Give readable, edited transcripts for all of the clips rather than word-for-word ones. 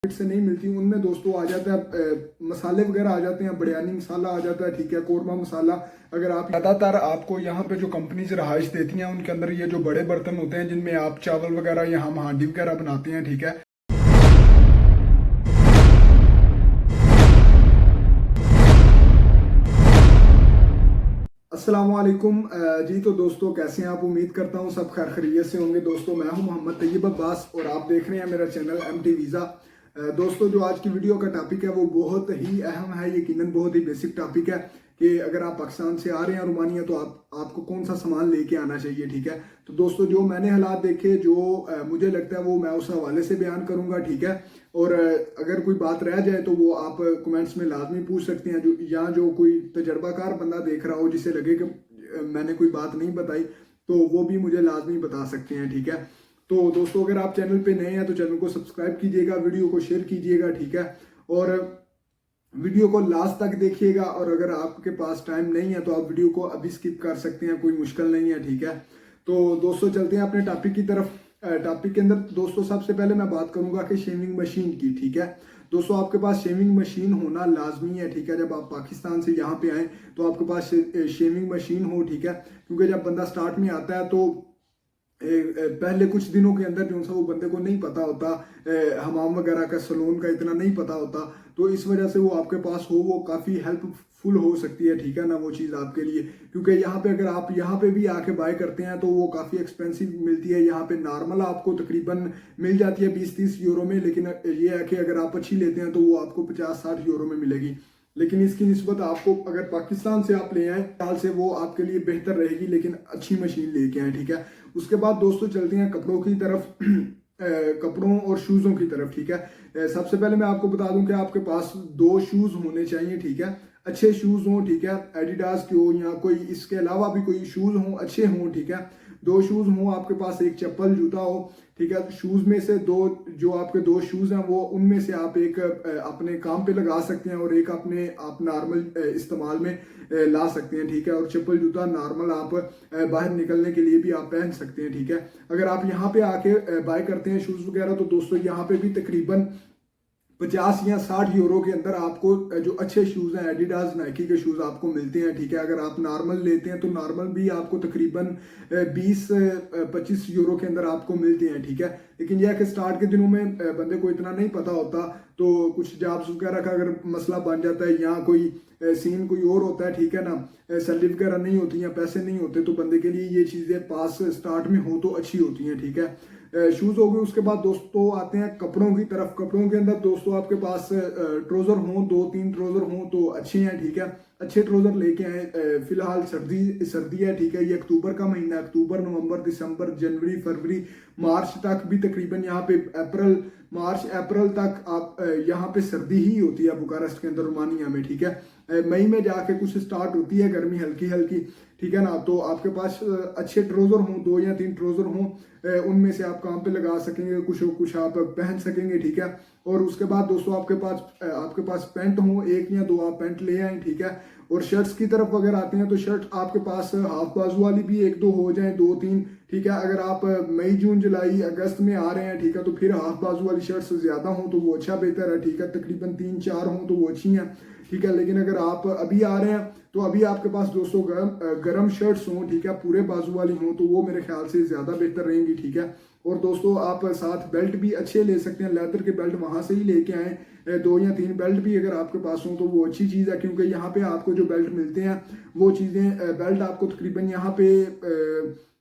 से नहीं मिलती उनमें दोस्तों आ जाता है मसाले वगैरह आ जाते हैं, बिरयानी मसाला आ जाता है, ठीक है, कौरमा मसाला। अगर आप ज़्यादातर आपको यहाँ पे जो कंपनीज रहाइश देती हैं उनके अंदर ये जो बड़े बर्तन होते हैं जिनमें आप चावल वगैरह या हम हांडी वगैरह बनाते हैं, ठीक है। अस्सलाम वालेकुम जी। तो दोस्तों कैसे हैं आप? उम्मीद करता हूँ सब खैर खैरियत से होंगे। दोस्तों मैं हूं मोहम्मद तैयब अब्बास और आप देख रहे हैं मेरा चैनल एमटी वीज़ा। दोस्तों जो आज की वीडियो का टॉपिक है वो बहुत ही अहम है, यकीनन बहुत ही बेसिक टॉपिक है कि अगर आप पाकिस्तान से आ रहे हैं रोमानिया तो आपको कौन सा सामान लेके आना चाहिए, ठीक है। तो दोस्तों जो मैंने हालात देखे, जो मुझे लगता है वो मैं उस हवाले से बयान करूंगा, ठीक है। और अगर कोई बात रह जाए तो वो आप कमेंट्स में लाजमी पूछ सकते हैं। जो कोई तजर्बाकार बंदा देख रहा हो जिसे लगे कि मैंने कोई बात नहीं बताई तो वो भी मुझे लाजमी बता सकते हैं, ठीक है। तो दोस्तों अगर आप चैनल पे नए हैं तो चैनल को सब्सक्राइब कीजिएगा, वीडियो को शेयर कीजिएगा, ठीक है। और वीडियो को लास्ट तक देखिएगा और अगर आपके पास टाइम नहीं है तो आप वीडियो को अभी स्किप कर सकते हैं, कोई मुश्किल नहीं है, ठीक है। तो दोस्तों चलते हैं अपने टॉपिक की तरफ। टॉपिक के अंदर दोस्तों सबसे पहले मैं बात करूंगा कि शेविंग मशीन की, ठीक है। दोस्तों आपके पास शेविंग मशीन होना लाजमी है, ठीक है। जब आप पाकिस्तान से यहाँ पे आए तो आपके पास शेविंग मशीन हो, ठीक है। क्योंकि जब बंदा स्टार्ट में आता है तो पहले कुछ दिनों के अंदर जो सा वो बंदे को नहीं पता होता, हमाम वगैरह का सलून का इतना नहीं पता होता, तो इस वजह से वो आपके पास हो वो काफ़ी हेल्पफुल हो सकती है, ठीक है ना, वो चीज़ आपके लिए। क्योंकि यहाँ पे अगर आप यहाँ पे भी आके बाय करते हैं तो वो काफ़ी एक्सपेंसिव मिलती है। यहाँ पे नॉर्मल आपको तकरीबन मिल जाती है 20-30 यूरो में, लेकिन ये है कि अगर आप अच्छी लेते हैं तो वो आपको 50-60 यूरो में मिलेगी। लेकिन इसकी निस्बत आपको अगर पाकिस्तान से आप ले आए साल से वो आपके लिए बेहतर रहेगी, लेकिन अच्छी मशीन लेके आए, ठीक है। उसके बाद दोस्तों चलते हैं कपड़ों की तरफ कपड़ों और शूज़ों की तरफ, ठीक है। सबसे पहले मैं आपको बता दूं कि आपके पास 2 शूज़ होने चाहिए, ठीक है। अच्छे शूज़ हों, ठीक है, एडिडास के हो या कोई इसके अलावा भी कोई शूज़ हों अच्छे हों, ठीक है। 2 शूज़ हों आपके पास, एक चप्पल जूता हो, ठीक है। शूज़ में से जो आपके 2 शूज़ हैं वो उनमें से आप एक अपने काम पे लगा सकते हैं और एक अपने आप नॉर्मल इस्तेमाल में ला सकते हैं, ठीक है। और चप्पल जूता नॉर्मल आप बाहर निकलने के लिए भी आप पहन सकते हैं, ठीक है। अगर आप यहाँ पे आके बाय करते हैं शूज़ वगैरह तो दोस्तों यहाँ पे भी तकरीबन 50 या 60 यूरो के अंदर आपको जो अच्छे शूज़ हैं एडिडास नाइकी के शूज़ आपको मिलते हैं, ठीक है। अगर आप नॉर्मल लेते हैं तो नॉर्मल भी आपको तकरीबन 20-25 यूरो के अंदर आपको मिलते हैं, ठीक है। लेकिन यह है कि स्टार्ट के दिनों में बंदे को इतना नहीं पता होता तो कुछ जॉब्स वगैरह का अगर मसला बन जाता है या कोई सीन कोई और होता है, ठीक है ना, सैलरी वगैरह नहीं होती या पैसे नहीं होते तो बंदे के लिए ये चीज़ें पास स्टार्ट में हो तो अच्छी होती हैं, ठीक है। शूज़ हो गए। उसके बाद दोस्तों आते हैं कपड़ों की तरफ। कपड़ों के अंदर दोस्तों आपके पास ट्रोज़र हों, 2-3 ट्रोज़र हों तो अच्छे हैं, ठीक है। अच्छे ट्रोज़र लेके आए। फिलहाल सर्दी है, ठीक है। ये अक्टूबर का महीना, अक्टूबर नवंबर दिसंबर जनवरी फरवरी मार्च तक भी तकरीबन यहाँ पे मार्च अप्रैल तक आप यहाँ पे सर्दी ही होती है बुखारेस्ट के अंदर रोमानिया में, ठीक है। मई में जाके कुछ स्टार्ट होती है गर्मी हल्की हल्की, ठीक है ना। तो आपके पास अच्छे ट्रोज़र हों, 2 या 3 ट्रोज़र हों, उनमें से आप काम पे लगा सकेंगे, कुछ आप पहन सकेंगे, ठीक है। और उसके बाद दोस्तों आपके पास पैंट हो, 1 या 2 आप पैंट ले आए, ठीक है। और शर्ट्स की तरफ अगर आते हैं तो शर्ट आपके पास हाफ बाजू वाली भी 1-2 हो जाए, 2-3, ठीक है। अगर आप मई जून जुलाई अगस्त में आ रहे हैं, ठीक है, तो फिर हाफ बाजू वाली शर्ट्स ज़्यादा हो तो वो अच्छा बेहतर है, ठीक है। तकरीबन 3-4 हों तो वो अच्छी हैं, ठीक है। लेकिन अगर आप अभी आ रहे हैं तो अभी आपके पास दोस्तों गर्म शर्ट्स हों, ठीक है, पूरे बाजू वाली हों तो वो मेरे ख्याल से ज़्यादा बेहतर रहेंगी, ठीक है। और दोस्तों आप साथ बेल्ट भी अच्छे ले सकते हैं, लेदर के बेल्ट वहाँ से ही लेके आए। 2 या 3 बेल्ट भी अगर आपके पास हों तो वो अच्छी चीज़ है, क्योंकि यहाँ पे आपको जो बेल्ट मिलते हैं वो चीज़ें बेल्ट आपको तकरीबन यहाँ पे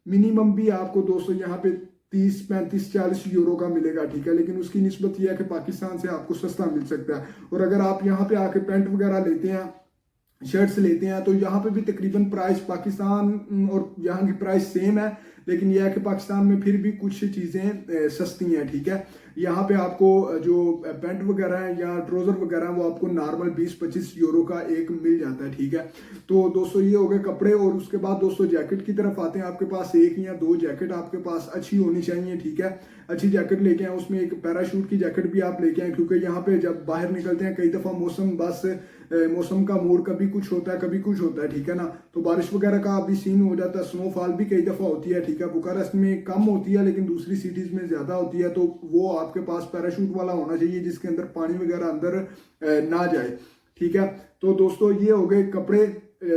मिनिमम भी आपको दोस्तों यहाँ पे 30-35-40 यूरो का मिलेगा, ठीक है। लेकिन उसकी निस्बत यह है कि पाकिस्तान से आपको सस्ता मिल सकता है। और अगर आप यहाँ पे आके पैंट वगैरह लेते हैं, शर्ट्स लेते हैं तो यहाँ पे भी तकरीबन प्राइस पाकिस्तान और यहाँ की प्राइस सेम है, लेकिन यह है कि पाकिस्तान में फिर भी कुछ चीज़ें सस्ती हैं, ठीक है। यहाँ पे आपको जो पैंट वगैरह है या ट्रोज़र वगैरह है वो आपको नॉर्मल 20-25 यूरो का एक मिल जाता है, ठीक है। तो दोस्तों ये हो गए कपड़े। और उसके बाद दोस्तों जैकेट की तरफ आते हैं। आपके पास 1 या 2 जैकेट आपके पास अच्छी होनी चाहिए, ठीक है। अच्छी जैकेट लेके आएँ, उसमें एक पैराशूट की जैकेट भी आप लेके आएँ, क्योंकि यहाँ पे जब बाहर निकलते हैं कई दफ़ा मौसम का मूड कभी कुछ होता है कभी कुछ होता है, ठीक है ना। तो बारिश वगैरह का अभी सीन हो जाता है, स्नोफॉल भी कई दफ़ा होती है, ठीक है। बुखारेस्ट में कम होती है लेकिन दूसरी सिटीज़ में ज़्यादा होती है, तो वो आपके पास पैराशूट वाला होना चाहिए जिसके अंदर पानी वगैरह अंदर ना जाए, ठीक है। तो दोस्तों ये हो गए कपड़े,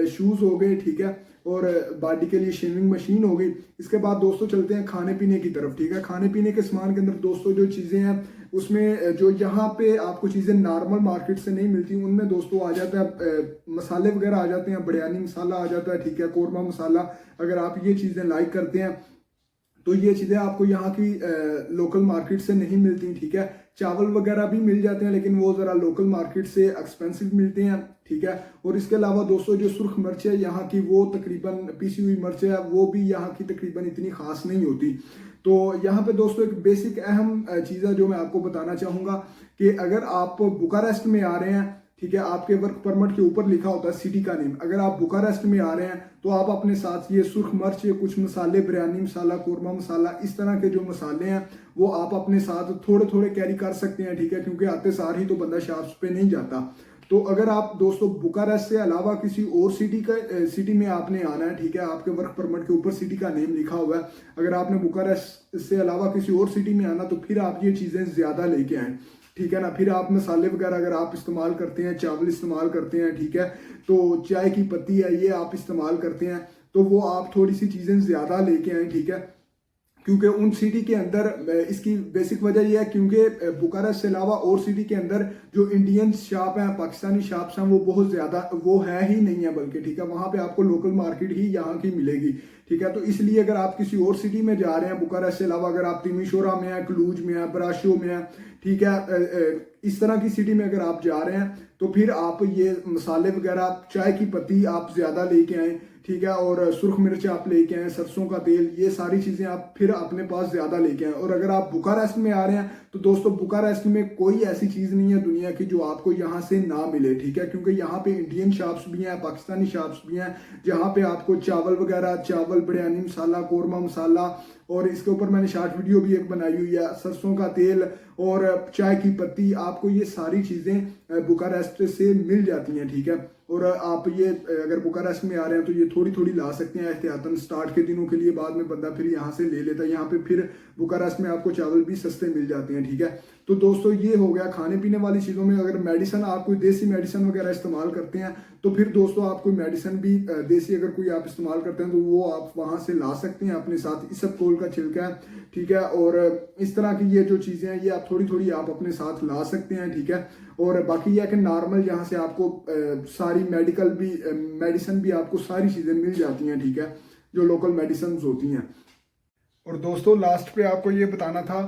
शूज़ हो गए, ठीक है, और बॉडी के लिए शेविंग मशीन हो गई। इसके बाद दोस्तों चलते हैं खाने पीने की तरफ, ठीक है। खाने पीने के सामान के अंदर दोस्तों जो चीज़ें हैं उसमें जो यहाँ पे आपको चीज़ें नॉर्मल मार्केट से नहीं मिलती, उनमें दोस्तों आ जाता है मसाले वगैरह आ जाते हैं, बिरयानी मसाला आ जाता है, ठीक है, कौरमा मसाला। अगर आप ये चीज़ें लाइक करते हैं तो ये चीज़ें आपको यहाँ की लोकल मार्केट से नहीं मिलती, ठीक है। चावल वगैरह भी मिल जाते हैं लेकिन वो ज़रा लोकल मार्केट से एक्सपेंसिव मिलते हैं, ठीक है। और इसके अलावा दोस्तों जो सुर्ख मिर्च है यहाँ की, वो तकरीबन पीसी हुई मिर्च है, वो भी यहाँ की तकरीबन इतनी खास नहीं होती। तो यहाँ पे दोस्तों एक बेसिक अहम चीज़ है जो मैं आपको बताना चाहूँगा कि अगर आप बुखारेस्ट में आ रहे हैं, ठीक है, आपके वर्क परमिट के ऊपर लिखा होता है सिटी का नेम, अगर आप बुखारेस्ट में आ रहे हैं तो आप अपने साथ ये सुर्ख मिर्च, ये कुछ मसाले, बिरयानी मसाला, कौरमा मसाला, इस तरह के जो मसाले हैं वो आप अपने साथ थोड़े थोड़े कैरी कर सकते हैं, ठीक है, क्योंकि आते सार ही तो बंदा शॉप्स पे नहीं जाता। तो अगर आप दोस्तों बुखारेस्ट से अलावा किसी और सिटी में आपने आना है, ठीक है, आपके वर्क परमिट के ऊपर सिटी का नेम लिखा हुआ है, अगर आपने बुखारेस्ट से अलावा किसी और सिटी में आना तो फिर आप ये चीज़ें ज़्यादा लेके आएँ, ठीक है ना। फिर आप मसाले वगैरह अगर आप इस्तेमाल करते हैं, चावल इस्तेमाल करते हैं, ठीक है, तो चाय की पत्ती है ये आप इस्तेमाल करते हैं, तो वो आप थोड़ी सी चीज़ें ज़्यादा लेके आएँ, ठीक है, क्योंकि उन सिटी के अंदर इसकी बेसिक वजह यह है क्योंकि बुखारेस्ट से अलावा और सिटी के अंदर जो इंडियन शॉप हैं, पाकिस्तानी शॉप्स हैं, वो बहुत ज़्यादा वो है ही नहीं है, बल्कि, ठीक है, वहाँ पे आपको लोकल मार्केट ही यहाँ की मिलेगी, ठीक है। तो इसलिए अगर आप किसी और सिटी में जा रहे हैं बुखारेस्ट से अलावा, अगर आप तिमिशोरा में है, क्लूज में है, ब्राशो में है, ठीक है, इस तरह की सिटी में अगर आप जा रहे हैं तो फिर आप ये मसाले वगैरह, चाय की पत्ती आप ज़्यादा लेके आएँ, ठीक है, और सुर्ख मिर्च आप लेके आए, सरसों का तेल, ये सारी चीज़ें आप फिर अपने पास ज़्यादा लेके आए। और अगर आप बुखारेस्ट में आ रहे हैं तो दोस्तों बुखारेस्ट में कोई ऐसी चीज़ नहीं है दुनिया की जो आपको यहाँ से ना मिले, ठीक है, क्योंकि यहाँ पे इंडियन शॉप्स भी हैं, पाकिस्तानी शॉप्स भी हैं, जहाँ पे आपको चावल वगैरह, चावल, बिरयानी मसाला, कौरमा मसाला, और इसके ऊपर मैंने शॉर्ट वीडियो भी एक बनाई हुई है, सरसों का तेल और चाय की पत्ती, आपको ये सारी चीज़ें बुखारेस्ट से मिल जाती हैं, ठीक है। और आप ये अगर बुखारेस्ट में आ रहे हैं तो ये थोड़ी थोड़ी ला सकते हैं एहतियातन स्टार्ट के दिनों के लिए, बाद में बंदा फिर यहाँ से ले लेता है। यहाँ पे फिर बुखारेस्ट में आपको चावल भी सस्ते मिल जाते हैं, ठीक है। तो दोस्तों ये हो गया खाने पीने वाली चीज़ों में। अगर मेडिसिन, आप कोई देसी मेडिसिन वगैरह इस्तेमाल करते हैं तो फिर दोस्तों आप कोई मेडिसिन भी देसी अगर कोई आप इस्तेमाल करते हैं तो वो आप वहाँ से ला सकते हैं अपने साथ। इसबगोल का छिलका है, ठीक है, और इस तरह की ये जो चीज़ें हैं ये आप थोड़ी थोड़ी आप अपने साथ ला सकते हैं, ठीक है। और बाकी यह कि नॉर्मल यहाँ से आपको सारी मेडिसिन भी आपको सारी चीज़ें मिल जाती हैं, ठीक है, जो लोकल मेडिसिन होती हैं। और दोस्तों लास्ट पे आपको ये बताना था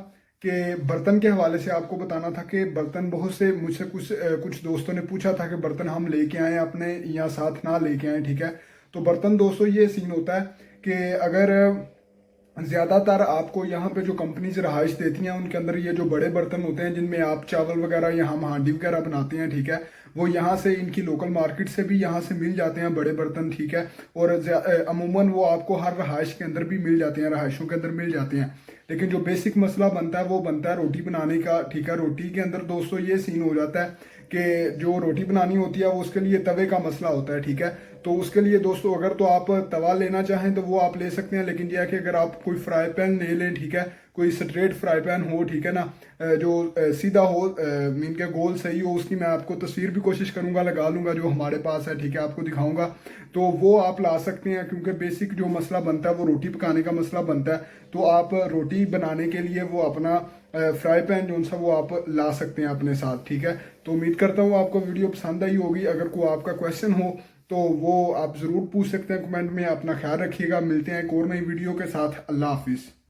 कि बर्तन के हवाले से आपको बताना था कि बर्तन बहुत से मुझसे कुछ दोस्तों ने पूछा था कि बर्तन हम लेके आए अपने या साथ ना लेके आए, ठीक है। तो बर्तन दोस्तों ये सीन होता है कि अगर ज़्यादातर आपको यहाँ पे जो कंपनीज रहाइश देती हैं उनके अंदर ये जो बड़े बर्तन होते हैं जिनमें आप चावल वगैरह या हम हांडी वगैरह बनाते हैं, ठीक है, वो यहाँ से इनकी लोकल मार्केट से भी यहाँ से मिल जाते हैं बड़े बर्तन, ठीक है। और अमूमन वो आपको हर रहाइश के अंदर भी मिल जाते हैं, रहाइशों के अंदर मिल जाते हैं। लेकिन जो बेसिक मसला बनता है वो बनता है रोटी बनाने का, ठीक है। रोटी के अंदर दोस्तों ये सीन हो जाता है कि जो रोटी बनानी होती है वो उसके लिए तवे का मसला होता है, ठीक है। तो उसके लिए दोस्तों अगर तो आप तवा लेना चाहें तो वो आप ले सकते हैं, लेकिन यह है कि अगर आप कोई फ्राई पैन ले लें, ठीक है, कोई स्ट्रेट फ्राई पैन हो, ठीक है ना, जो सीधा हो, मीन के गोल सही हो, उसकी मैं आपको तस्वीर भी कोशिश करूंगा लगा लूंगा जो हमारे पास है, ठीक है, आपको दिखाऊंगा। तो वो आप ला सकते हैं क्योंकि बेसिक जो मसला बनता है वो रोटी पकाने का मसला बनता है। तो आप रोटी बनाने के लिए वो अपना फ्राई पैन जो सा वो आप ला सकते हैं अपने साथ, ठीक है। तो उम्मीद करता हूँ आपको वीडियो पसंद आई होगी। अगर कोई आपका क्वेश्चन हो तो वो आप ज़रूर पूछ सकते हैं कमेंट में। अपना ख्याल रखिएगा, मिलते हैं एक और नई वीडियो के साथ। अल्लाह हाफिज़।